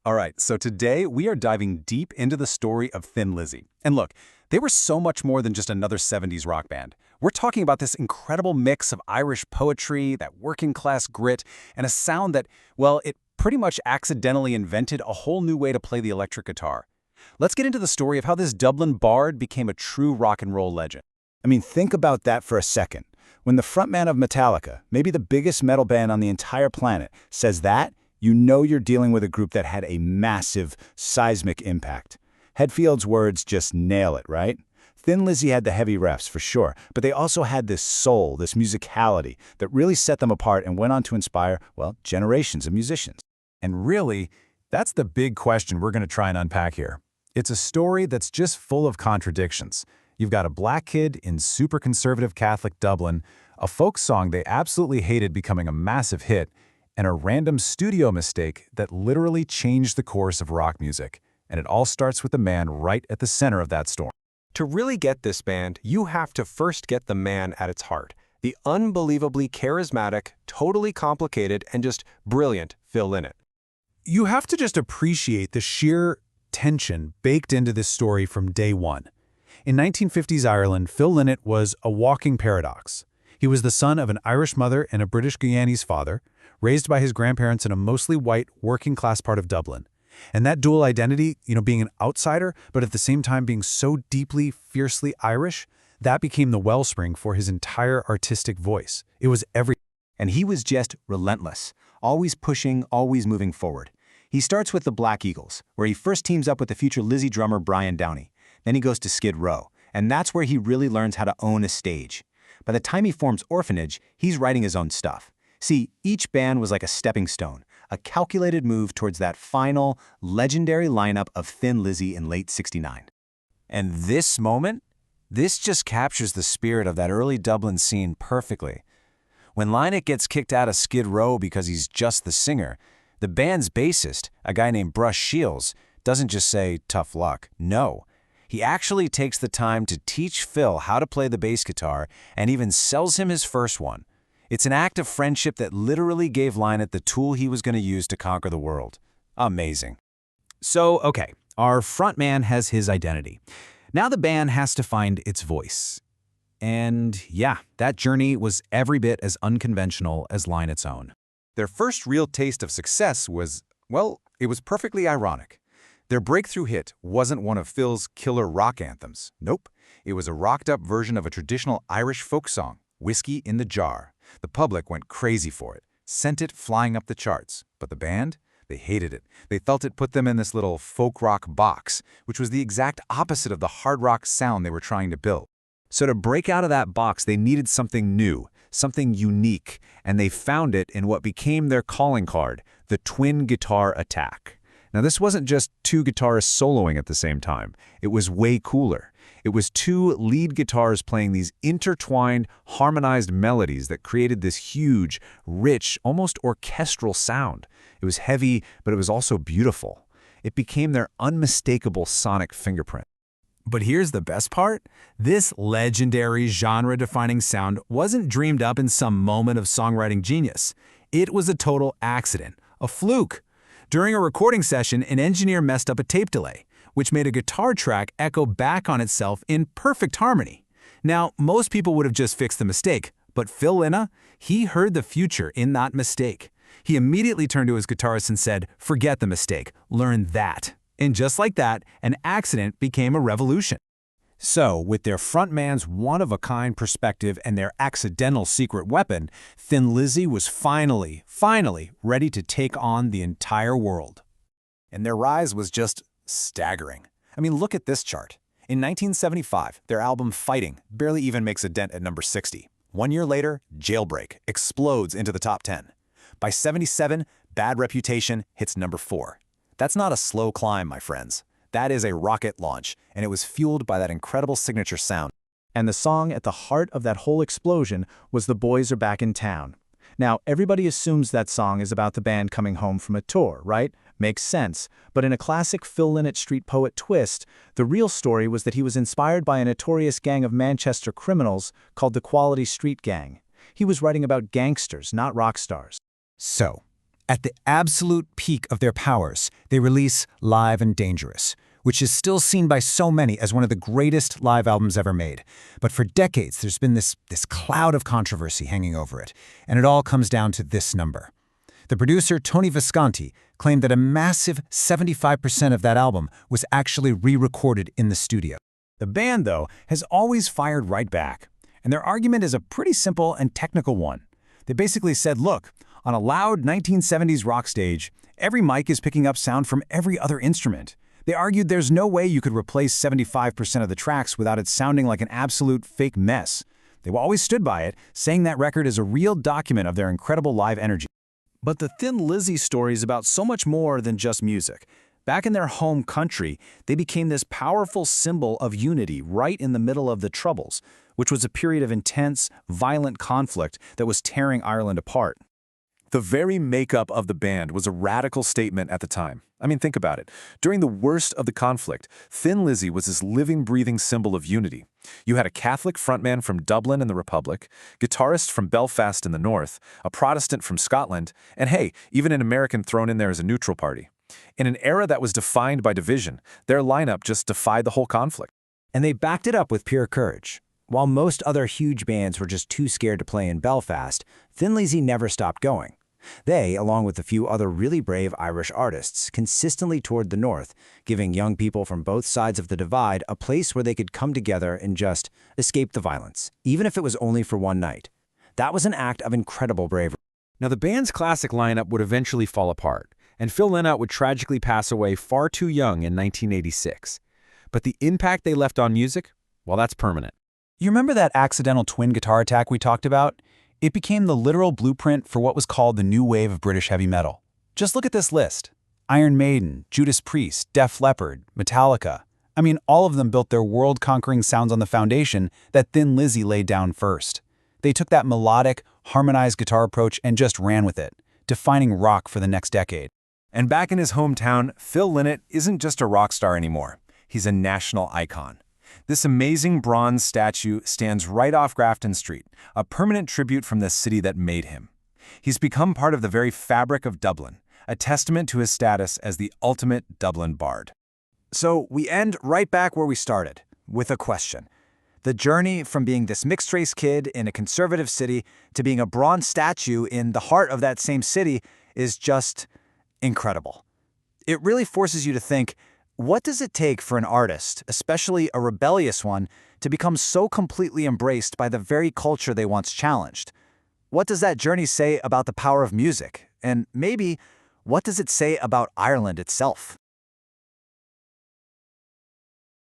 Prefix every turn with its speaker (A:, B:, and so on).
A: All right, so today we are diving deep into the story of Thin Lizzy. And look, they were so much more than just another 70s rock band. We're talking about this incredible mix of Irish poetry, that working-class grit, and a sound that, well, it pretty much accidentally invented a whole new way to play the electric guitar. Let's get into the story of how this Dublin bard became a true rock and roll legend.
B: I mean, think about that for a second. When the frontman of Metallica, maybe the biggest metal band on the entire planet, says that, you know you're dealing with a group that had a massive, seismic impact. Hetfield's words just nail it, right? Thin Lizzy had the heavy refs, for sure, but they also had this soul, this musicality, that really set them apart and went on to inspire, well, generations of musicians.
A: And really, that's the big question we're going to try and unpack here. It's a story that's just full of contradictions. You've got a black kid in super conservative Catholic Dublin, a folk song they absolutely hated becoming a massive hit, and a random studio mistake that literally changed the course of rock music. And it all starts with the man right at the center of that storm.
C: To really get this band, you have to first get the man at its heart. The unbelievably charismatic, totally complicated, and just brilliant Phil Lynott.
A: You have to just appreciate the sheer tension baked into this story from day one. In 1950s Ireland, Phil Lynott was a walking paradox. He was the son of an Irish mother and a British Guyanese father, raised by his grandparents in a mostly white, working-class part of Dublin. And that dual identity, being an outsider, but at the same time being so deeply, fiercely Irish, that became the wellspring for his entire artistic voice. It was everything.
D: And he was just relentless, always pushing, always moving forward. He starts with the Black Eagles, where he first teams up with the future Lizzy drummer Brian Downey. Then he goes to Skid Row, and that's where he really learns how to own a stage. By the time he forms Orphanage, he's writing his own stuff. See, each band was like a stepping stone, a calculated move towards that final, legendary lineup of Thin Lizzy in late '69.
A: And this moment, this just captures the spirit of that early Dublin scene perfectly. When Lynott gets kicked out of Skid Row because he's just the singer, the band's bassist, a guy named Bruce Shields, doesn't just say, tough luck. No. He actually takes the time to teach Phil how to play the bass guitar and even sells him his first one. It's an act of friendship that literally gave Lynott the tool he was going to use to conquer the world. Amazing.
E: So, okay, our frontman has his identity. Now the band has to find its voice. And yeah, that journey was every bit as unconventional as Lynott's own.
A: Their first real taste of success was, well, it was perfectly ironic. Their breakthrough hit wasn't one of Phil's killer rock anthems. Nope. It was a rocked-up version of a traditional Irish folk song, Whiskey in the Jar. The public went crazy for it, sent it flying up the charts. But the band? They hated it. They felt it put them in this little folk rock box, which was the exact opposite of the hard rock sound they were trying to build. So to break out of that box, they needed something new, something unique, and they found it in what became their calling card, the twin guitar attack. Now, this wasn't just two guitarists soloing at the same time. It was way cooler. It was two lead guitars playing these intertwined, harmonized melodies that created this huge, rich, almost orchestral sound. It was heavy, but it was also beautiful. It became their unmistakable sonic fingerprint. But here's the best part. This legendary genre-defining sound wasn't dreamed up in some moment of songwriting genius. It was a total accident, a fluke. During a recording session, an engineer messed up a tape delay, which made a guitar track echo back on itself in perfect harmony. Now, most people would have just fixed the mistake, but Phil Lynott, he heard the future in that mistake. He immediately turned to his guitarist and said, "Forget the mistake, learn that." And just like that, an accident became a revolution. So, with their frontman's one-of-a-kind perspective and their accidental secret weapon, Thin Lizzy was finally ready to take on the entire world. And their rise was just staggering. I mean, look at this chart. In 1975, their album Fighting barely even makes a dent at number 60. 1 year later, Jailbreak explodes into the top 10. By '77, Bad Reputation hits number 4. That's not a slow climb, my friends. That is a rocket launch, and it was fueled by that incredible signature sound.
B: And the song at the heart of that whole explosion was The Boys Are Back in Town. Now, everybody assumes that song is about the band coming home from a tour, right? Makes sense. But in a classic Phil Lynott street poet twist, the real story was that he was inspired by a notorious gang of Manchester criminals called the Quality Street Gang. He was writing about gangsters, not rock stars.
E: So,
D: At the absolute peak of their powers, they release Live and Dangerous, which is still seen by so many as one of the greatest live albums ever made. But for decades, there's been this cloud of controversy hanging over it, and it all comes down to this number. The producer, Tony Visconti, claimed that a massive 75% of that album was actually re-recorded in the studio.
B: The band, though, has always fired right back, and their argument is a pretty simple and technical one. They basically said, look, on a loud 1970s rock stage, every mic is picking up sound from every other instrument. They argued there's no way you could replace 75% of the tracks without it sounding like an absolute fake mess. They've always stood by it, saying that record is a real document of their incredible live energy.
E: But the Thin Lizzy story is about so much more than just music. Back in their home country, they became this powerful symbol of unity right in the middle of the Troubles, which was a period of intense, violent conflict that was tearing Ireland apart.
A: The very makeup of the band was a radical statement at the time. I mean, think about it. During the worst of the conflict, Thin Lizzy was this living, breathing symbol of unity. You had a Catholic frontman from Dublin in the Republic, guitarists from Belfast in the north, a Protestant from Scotland, and hey, even an American thrown in there as a neutral party. In an era that was defined by division, their lineup just defied the whole conflict.
D: And they backed it up with pure courage. While most other huge bands were just too scared to play in Belfast, Thin Lizzy never stopped going. They, along with a few other really brave Irish artists, consistently toured the north, giving young people from both sides of the divide a place where they could come together and just escape the violence, even if it was only for one night. That was an act of incredible bravery.
E: Now, the band's classic lineup would eventually fall apart, and Phil Lynott would tragically pass away far too young in 1986. But the impact they left on music, well, that's permanent.
B: You remember that accidental twin guitar attack we talked about? It became the literal blueprint for what was called the new wave of British heavy metal. Just look at this list. Iron Maiden, Judas Priest, Def Leppard, Metallica. I mean, all of them built their world-conquering sounds on the foundation that Thin Lizzy laid down first. They took that melodic, harmonized guitar approach and just ran with it, defining rock for the next decade.
A: And back in his hometown, Phil Lynott isn't just a rock star anymore. He's a national icon. This amazing bronze statue stands right off Grafton Street, a permanent tribute from the city that made him. He's become part of the very fabric of Dublin, a testament to his status as the ultimate Dublin bard.
B: So we end right back where we started, with a question. The journey from being this mixed-race kid in a conservative city to being a bronze statue in the heart of that same city is just incredible. It really forces you to think, what does it take for an artist, especially a rebellious one, to become so completely embraced by the very culture they once challenged? What does that journey say about the power of music? And maybe, what does it say about Ireland itself?